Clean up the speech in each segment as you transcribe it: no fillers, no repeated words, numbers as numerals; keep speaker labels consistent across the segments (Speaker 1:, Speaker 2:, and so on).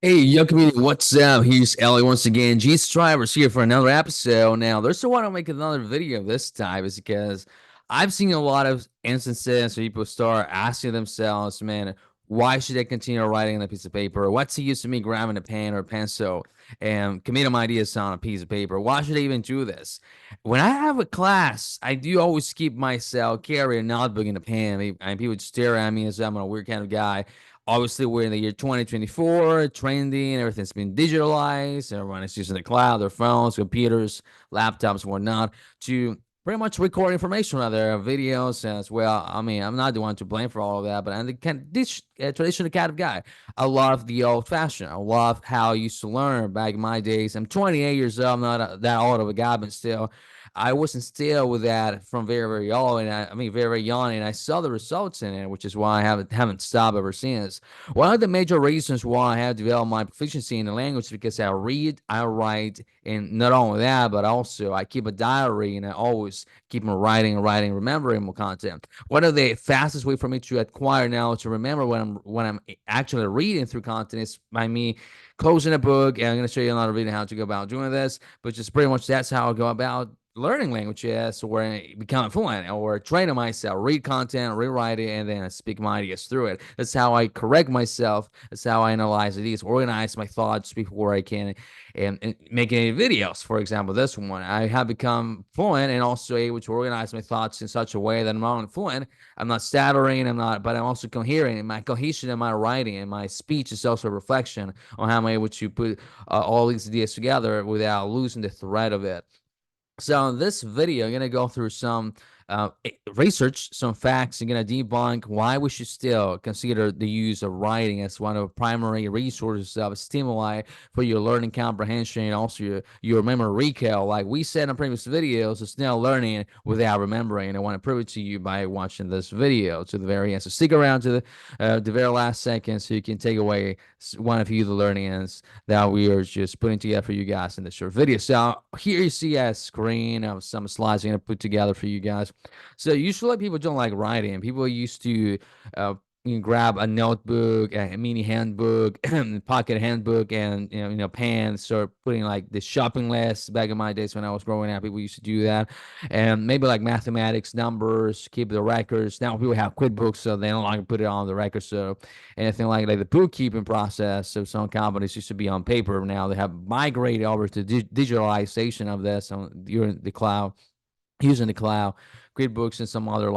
Speaker 1: Hey, young community, what's up? Here's Ellie once again. G Strivers here for another episode. Now, there's the one I'll make another video this time is because I've seen a lot of instances where people start asking themselves, man, why should I continue writing on a piece of paper? What's the use of me grabbing a pen or a pencil and committing my ideas on a piece of paper? Why should I even do this? When I have a class, I do always keep myself carry a notebook and a pen, and people would stare at me as I'm a weird kind of guy. Obviously, we're in the year 2024, trending, everything's been digitalized, everyone is using the cloud, their phones, computers, laptops, whatnot, to pretty much record information on their videos as well. I mean, I'm not the one to blame for all of that, but I'm the this traditional kind of guy. I love the old fashioned. I love how I used to learn back in my days. I'm 28 years old. I'm not that old of a guy, but still, I was instilled with that from very, very young, and I mean, very, very young, and I saw the results in it, which is why I haven't stopped ever since. One of the major reasons why I have developed my proficiency in the language is because I read, I write, and not only that, but also I keep a diary, and I always keep on writing, remembering more content. One of the fastest way for me to acquire knowledge to remember when I'm actually reading through content is by me closing a book, and I'm going to show you another video how to go about doing this, but just pretty much that's how I go about learning languages or becoming fluent or training myself, read content, rewrite it, and then speak my ideas through it. That's how I correct myself. That's how I analyze it, organize my thoughts before I can and make any videos. For example, this one, I have become fluent and also able to organize my thoughts in such a way that I'm not only fluent, I'm not stuttering, but I'm also coherent. And my cohesion in my writing and my speech is also a reflection on how I'm able to put all these ideas together without losing the thread of it. So in this video, I'm gonna go through some research, some facts, and gonna debunk why we should still consider the use of writing as one of the primary resources of stimuli for your learning comprehension and also your memory recall. Like we said in previous videos, it's now learning without remembering. And I want to prove it to you by watching this video to the very end. So stick around to the very last second so you can take away one of you the learnings that we are just putting together for you guys in this short video. So here you see a screen of some slides I'm gonna put together for you guys. So usually people don't like writing. People used to you can grab a notebook, a mini handbook, pocket handbook, and pen. Start putting like the shopping list. Back in my days when I was growing up, people used to do that, and maybe like mathematics, numbers, keep the records. Now people have QuickBooks, so they don't like to put it on the record. So anything like the bookkeeping process. So some companies used to be on paper. Now they have migrated over to digitalization of this on using the cloud, QuickBooks, and some other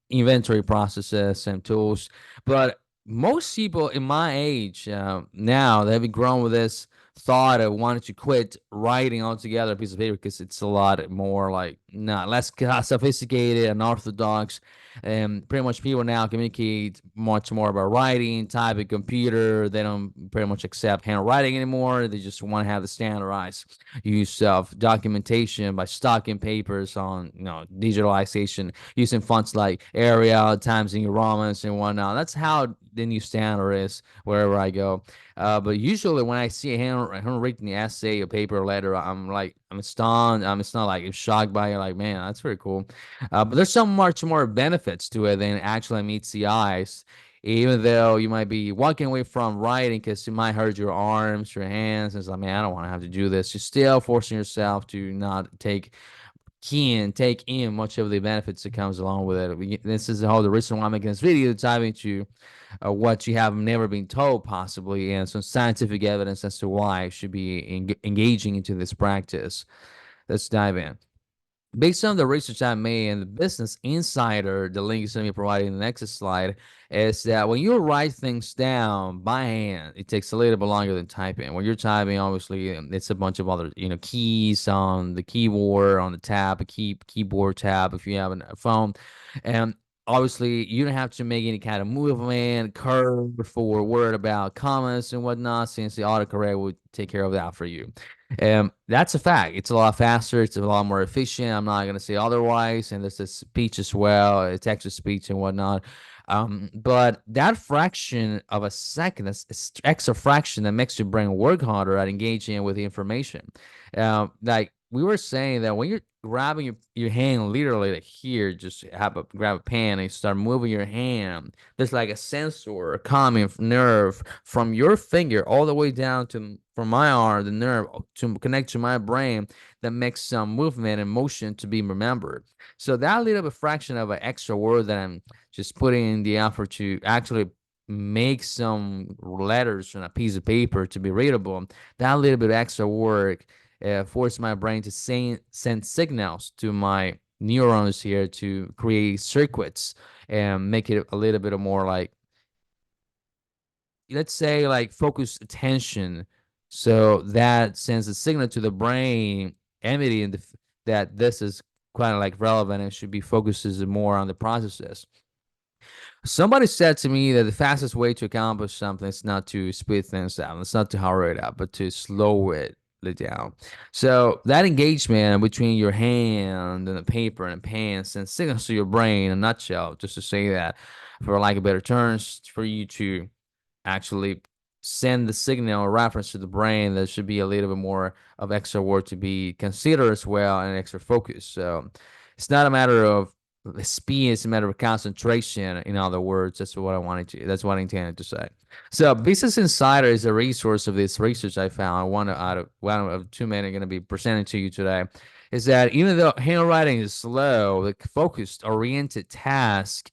Speaker 1: inventory processes and tools. But most people in my age now they've been grown with this thought of wanting to quit writing altogether a piece of paper because it's a lot more like not less sophisticated and orthodox, and pretty much people now communicate much more about writing, typing, computer. They don't pretty much accept handwriting anymore. They just want to have the standardized use of documentation by stocking papers on digitalization, using fonts like Arial, Times New Romans, and whatnot. That's how the new standard is wherever I go. But usually when I see a handwritten essay, a paper, or letter, I'm stunned. It's not like I'm shocked by it. Like, man, that's very cool. But there's so much more benefits to it than actually meets the eyes. Even though you might be walking away from writing because you might hurt your arms, your hands, and it's like, man, I don't want to have to do this. You're still forcing yourself to not take in much of the benefits that comes along with it. This is the reason why I'm making this video, diving into what you have never been told, possibly, and some scientific evidence as to why you should be engaging into this practice. Let's dive in. Based on the research I made and the Business Insider, the link is going to be provided in the next slide, is that when you write things down by hand, it takes a little bit longer than typing. When you're typing, obviously, it's a bunch of other keys on the keyboard, on the tab, a keyboard tab if you have a phone, and obviously you don't have to make any kind of movement, curve for word about commas and whatnot, since the autocorrect would take care of that for you. That's a fact. It's a lot faster. It's a lot more efficient. I'm not gonna say otherwise. And there's a speech as well, text to speech and whatnot. But that fraction of a second, that's extra fraction that makes your brain work harder at engaging with the information. Like we were saying that when you're grabbing your hand literally like here, just grab a pen and you start moving your hand, there's like a sensor coming nerve from your finger all the way down to from my arm, the nerve to connect to my brain that makes some movement and motion to be remembered. So that little bit fraction of an extra word that I'm just putting in the effort to actually make some letters on a piece of paper to be readable, that little bit of extra work force my brain to send signals to my neurons here to create circuits and make it a little bit more like, let's say, like focused attention. So that sends a signal to the brain, emitting that this is kind of like relevant and should be focuses more on the processes. Somebody said to me that the fastest way to accomplish something is not to speed things down, it's not to hurry it up, but to slow it down. So that engagement between your hand and the paper and pen sends signals to your brain in a nutshell, just to say that, for lack of better terms, for you to actually send the signal or reference to the brain, there should be a little bit more of extra work to be considered as well and extra focus. So it's not a matter of speed, it's a matter of concentration. In other words, that's what I intended to say. So Business Insider is a resource of this research I found. One of too many going to be presenting to you today. Is that even though handwriting is slow, the focused, oriented task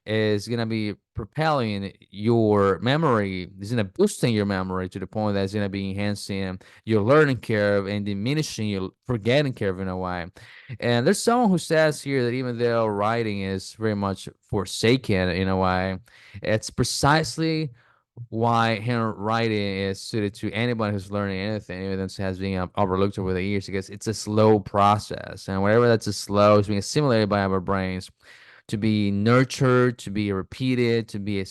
Speaker 1: is going to be propelling your memory, is going to boosting your memory to the point that it's going to be enhancing your learning curve and diminishing your forgetting curve in a way. And there's someone who says here that even though writing is very much forsaken in a way, it's precisely why handwriting is suited to anyone who's learning anything, even though it has been overlooked over the years, because it's a slow process. And whatever that's a slow is being assimilated by our brains to be nurtured, to be repeated, to be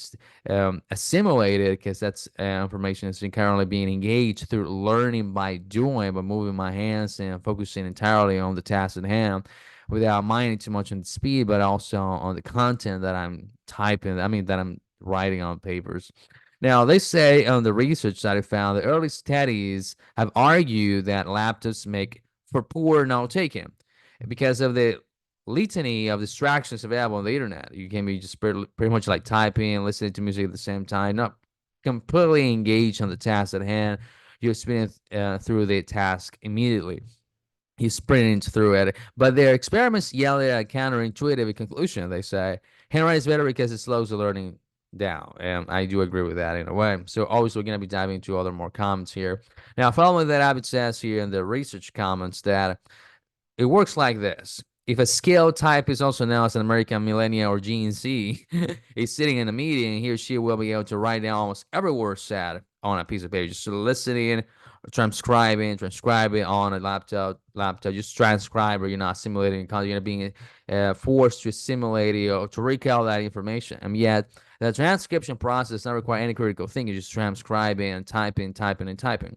Speaker 1: assimilated, because that's information that's currently being engaged through learning by doing, by moving my hands and focusing entirely on the task at hand without minding too much on the speed, but also on the content that I'm typing, that I'm writing on papers. Now, they say on the research that I found, the early studies have argued that laptops make for poor note taking because of the litany of distractions available on the internet. You can be just pretty much like typing and listening to music at the same time, not completely engaged on the task at hand. You're spinning through the task immediately. He's sprinting through it. But their experiments yield a counterintuitive conclusion. They say handwriting is better because it slows the learning down. And I do agree with that in a way. So always we're going to be diving into other more comments here. Now, following that up, it says here in the research comments that it works like this. If a skilled type is also known as an American millennial or Gen Z, is sitting in a meeting, he or she will be able to write down almost every word said on a piece of paper. Just listening, transcribing on a laptop, just transcribe, or you're not simulating content. You're not being forced to assimilate it or to recall that information. And yet, the transcription process does not require any critical thinking. You're just transcribing and typing and typing.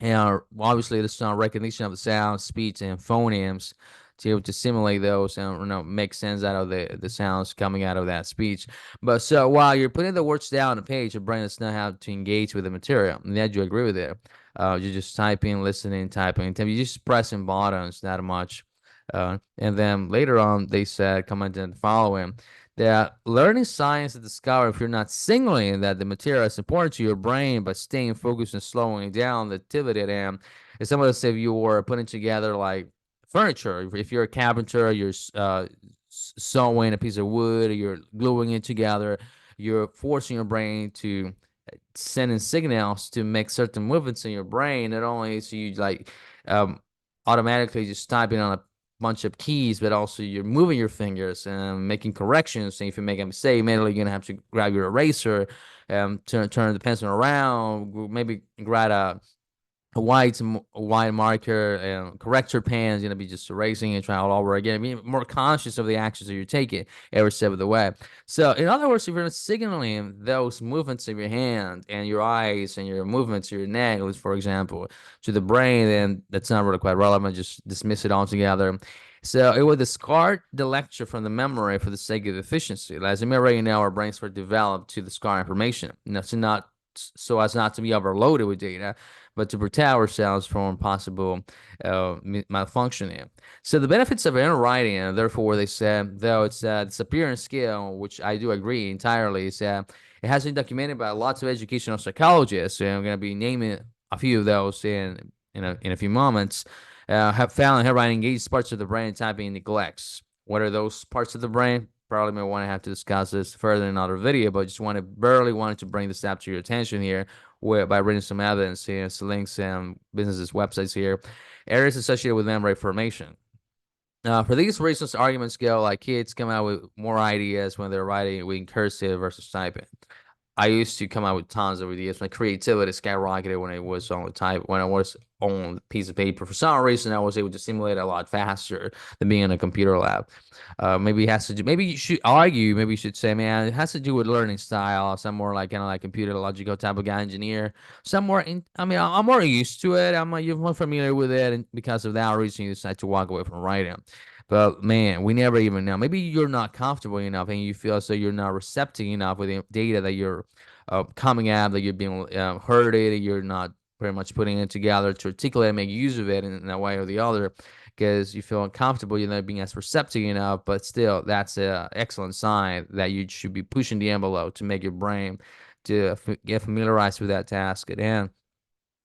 Speaker 1: And obviously, there's some recognition of the sounds, speech, and phonemes to be able to simulate those and make sense out of the sounds coming out of that speech. But so while you're putting the words down on the page, your brain does not have to engage with the material. And that you agree with it. You're just typing, listening, typing. You're just pressing buttons that much. And then later on, they said, commented the following, that learning science is discovered if you're not signaling that the material is important to your brain, but staying focused and slowing down the activity. And it's similar to say if you were putting together like furniture. If you're a carpenter, you're sewing a piece of wood, or you're gluing it together, you're forcing your brain to sending signals to make certain movements in your brain. Not only so you like automatically just typing on a bunch of keys, but also you're moving your fingers and making corrections. And if you make a mistake, immediately you're gonna have to grab your eraser, turn the pencil around, maybe grab a white marker and corrector pen is going to be just erasing and trying all over again. Be more conscious of the actions that you're taking every step of the way. So, in other words, if you're not signaling those movements of your hand and your eyes and your movements of your neck, for example, to the brain, then that's not really quite relevant. Just dismiss it altogether. So it would discard the lecture from the memory for the sake of efficiency. As you may already know, our brains were developed to discard information. That's not so as not to be overloaded with data, but to protect ourselves from possible malfunctioning. So the benefits of handwriting, and therefore they said, though it's disappearance skill, which I do agree entirely, is it has been documented by lots of educational psychologists, and I'm going to be naming a few of those in a few moments. Have found handwriting engages parts of the brain typing neglects. What are those parts of the brain? Probably may want to have to discuss this further in another video, but just barely wanted to bring this up to your attention here by reading some evidence here, some links and businesses' websites here. Areas associated with memory formation. For these reasons, arguments go like kids come out with more ideas when they're writing with cursive versus typing. I used to come out with tons of ideas. My creativity skyrocketed when I was on a piece of paper. For some reason, I was able to simulate a lot faster than being in a computer lab. Maybe it has to do. Maybe you should argue. Maybe you should say, man, it has to do with learning style. Some more like kind of like computer logical type of guy engineer. Some more. I mean, I'm more used to it. You're more familiar with it, and because of that reason, you decide to walk away from writing. But man, we never even know. Maybe you're not comfortable enough and you feel as though you're not receptive enough with the data that you're coming at, that you're being herded, you're not pretty much putting it together to articulate and make use of it in a way or the other because you feel uncomfortable, you're not being as receptive enough. But still, that's an excellent sign that you should be pushing the envelope to make your brain to get familiarized with that task at hand.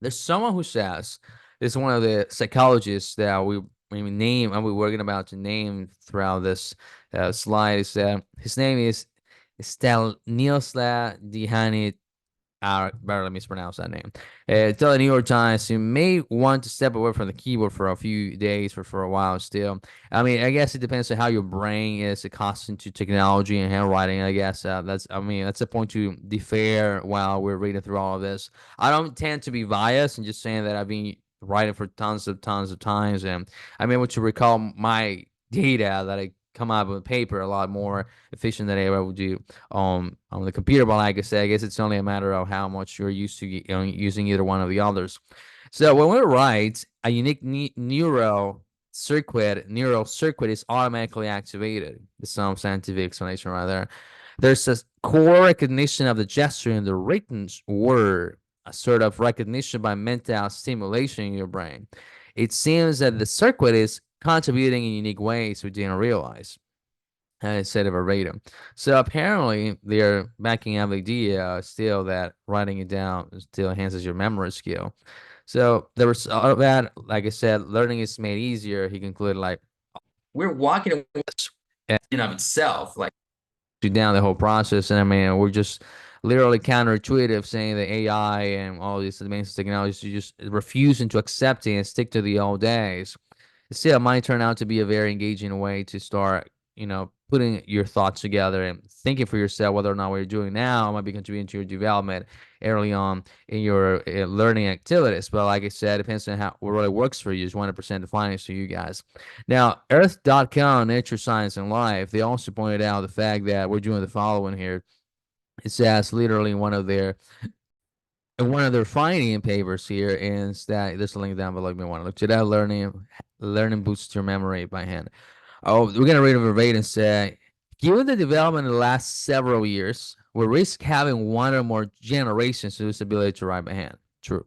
Speaker 1: There's someone who says, this is one of the psychologists that we name, and we're working about to name throughout this slide. Is his name is Stanislas Dehaene. Better let me mispronounce that name. Tell the New York Times you may want to step away from the keyboard for a few days or for a while still. I mean, I guess it depends on how your brain is accustomed to technology and handwriting. I guess that's a point to defer while we're reading through all of this. I don't tend to be biased and just saying that I've been writing for tons of times, and I'm able to recall my data that I come up with paper a lot more efficient than I ever would do on the computer. But like I said, I guess it's only a matter of how much you're used to using either one of the others. So when we write, a unique neural circuit is automatically activated. There's some scientific explanation right there. There's a core recognition of the gesture in the written word, a sort of recognition by mental stimulation in your brain. It seems that the circuit is contributing in unique ways we didn't realize. Instead of verbatim. So apparently they're backing up the idea still that writing it down still enhances your memory skill. So there was all of that, like I said, learning is made easier. He concluded like we're walking away in and of itself, like down the whole process. And I mean, we're just literally counterintuitive saying that AI and all these advanced technologies, you just refusing to accept it and stick to the old days. Still, it might turn out to be a very engaging way to start, putting your thoughts together and thinking for yourself whether or not what you're doing now might be contributing to your development early on in your learning activities. But like I said, it depends on what really works for you. Is 100% defining to you guys. Now, Earth.com, Nature, Science, and Life, they also pointed out the fact that we're doing the following here. It says literally one of their finding papers here is that there's a link down below if you want to look to that. Learning boosts your memory by hand. Oh, we're gonna read a verbatim. Say, given the development in the last several years, we risk having one or more generations to lose the ability to write by hand. True.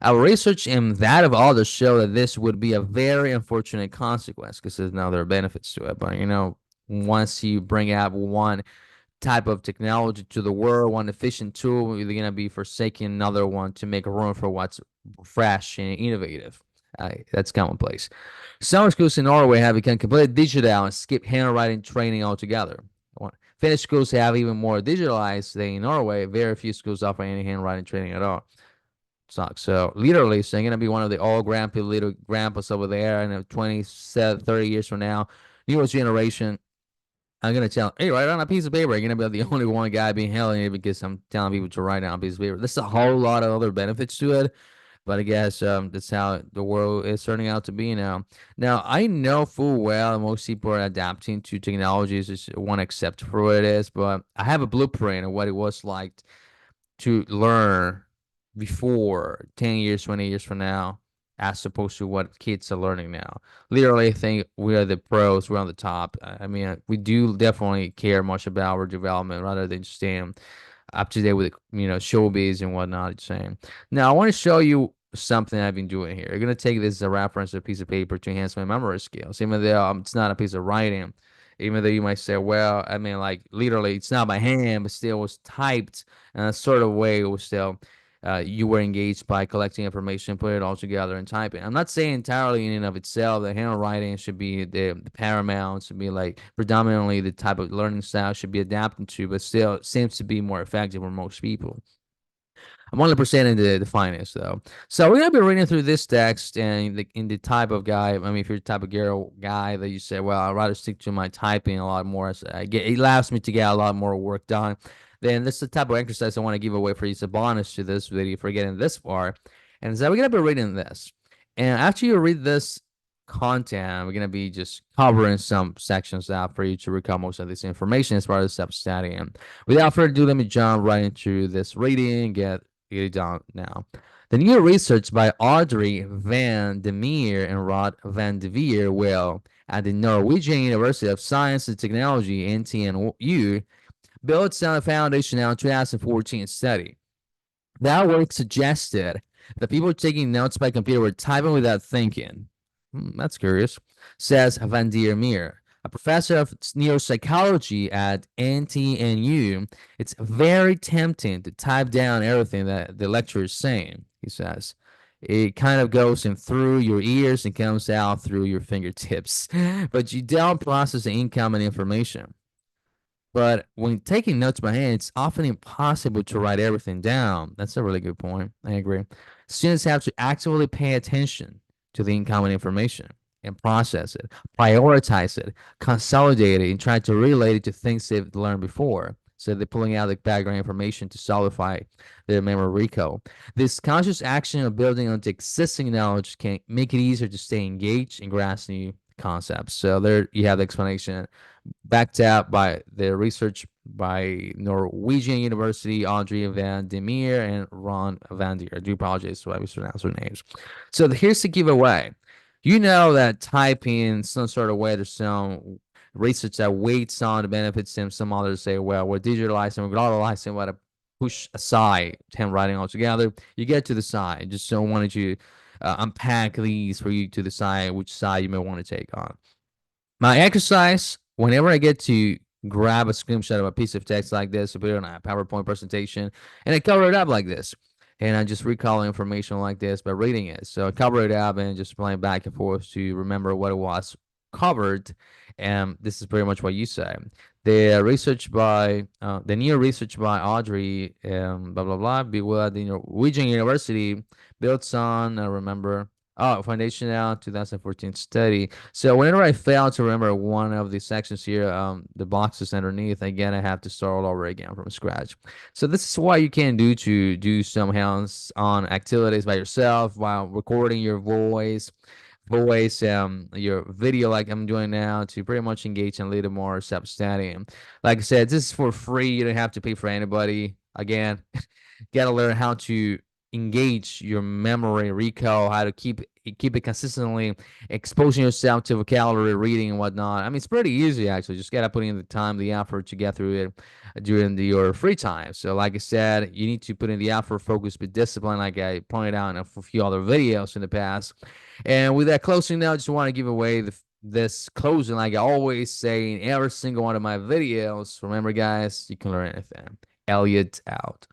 Speaker 1: Our research and that of others show that this would be a very unfortunate consequence because there's now there are benefits to it. But once you bring out one type of technology to the world, one efficient tool, you're gonna be forsaking another one to make room for what's fresh and innovative. That's commonplace. Some schools in Norway have become completely digital and skip handwriting training altogether. Finnish schools have even more digitalized than in Norway. Very few schools offer any handwriting training at all. Sucks. So literally, so I'm gonna be one of the old grandpa, little grandpas over there, and 20, 30 years from now, newest generation. I'm gonna tell, hey, write on a piece of paper. I'm gonna be the only one guy being held in it because I'm telling people to write on a piece of paper. There's a whole lot of other benefits to it, but I guess that's how the world is turning out to be now. Now I know full well most people are adapting to technologies, just one accept for what it is. But I have a blueprint of what it was like to learn before 10 years, 20 years from now, as opposed to what kids are learning now. Literally, I think we are the pros. We're on the top. I mean, we do definitely care much about our development rather than just staying up to date with showbiz and whatnot. It's saying. Now I want to show you something I've been doing here. You're gonna take this as a reference, a piece of paper to enhance my memory skills, even though it's not a piece of writing. Even though you might say, well, I mean, like literally, it's not by hand, but still was typed in a sort of way. It was still you were engaged by collecting information, put it all together, and typing. I'm not saying entirely in and of itself that handwriting should be the paramount, should be like predominantly the type of learning style should be adapted to, but still it seems to be more effective for most people. I'm only presenting the finance though. So we're gonna be reading through this text and in the type of guy. I mean, if you're the type of girl guy that you say, well, I'd rather stick to my typing a lot more. So it allows me to get a lot more work done. Then this is the type of exercise I want to give away for you. It's a bonus to this video for getting this far. And so we're gonna be reading this. And after you read this content, we're gonna be just covering some sections out for you to recover most of this information as far as self-studying. Without further ado, let me jump right into this reading. Get it down now. The new research by Audrey van der Meer and Rod van der Veer will at the Norwegian University of Science and Technology, NTNU, builds on a foundation now in 2014 study. That work suggested that people taking notes by computer were typing without thinking. That's curious, says Van der Meer, a professor of neuropsychology at NTNU. It's very tempting to type down everything that the lecturer is saying, he says. It kind of goes in through your ears and comes out through your fingertips, but you don't process the incoming information. But when taking notes by hand, it's often impossible to write everything down. That's a really good point. I agree. Students have to actively pay attention to the incoming information and process it, prioritize it, consolidate it, and try to relate it to things they've learned before. So they're pulling out the background information to solidify their memory recall. This conscious action of building on the existing knowledge can make it easier to stay engaged and grasp new concepts. So there you have the explanation backed up by the research by Norwegian University, Audrey van der Meer and Ron van der. I do apologize for I mispronounced their names. So here's the giveaway. You know that typing some sort of way, there's some research that weights on the benefits, and some others say, well, we're digitalizing, we're globalizing, we're to push aside handwriting altogether. You get to the side. Just so wanted to unpack these for you to decide which side you may want to take on. My exercise, whenever I get to grab a screenshot of a piece of text like this, put it on a PowerPoint presentation, and I cover it up like this. And I just recall information like this by reading it. So I cover it up and just playing back and forth to remember what it was covered. And this is pretty much what you say. The new research by Audrey, blah, blah, blah, be at the Norwegian University builds on, remember, foundation now 2014 study. So whenever I fail to remember one of the sections here, the boxes underneath, again, I have to start all over again from scratch. So this is what you can do to do some hands-on activities by yourself while recording your voice, your video like I'm doing now to pretty much engage in a little more self-study. Like I said, this is for free. You don't have to pay for anybody. Again, gotta learn how to engage your memory recall, how to keep it consistently exposing yourself to vocabulary reading and whatnot. I mean, it's pretty easy actually. Just gotta put in the time, the effort to get through it during your free time. So like I said, you need to put in the effort, focus, be disciplined, like I pointed out in a few other videos in the past. And with that closing now, I just want to give away this closing, like I always say in every single one of my videos. Remember guys, you can learn anything. Elliot out.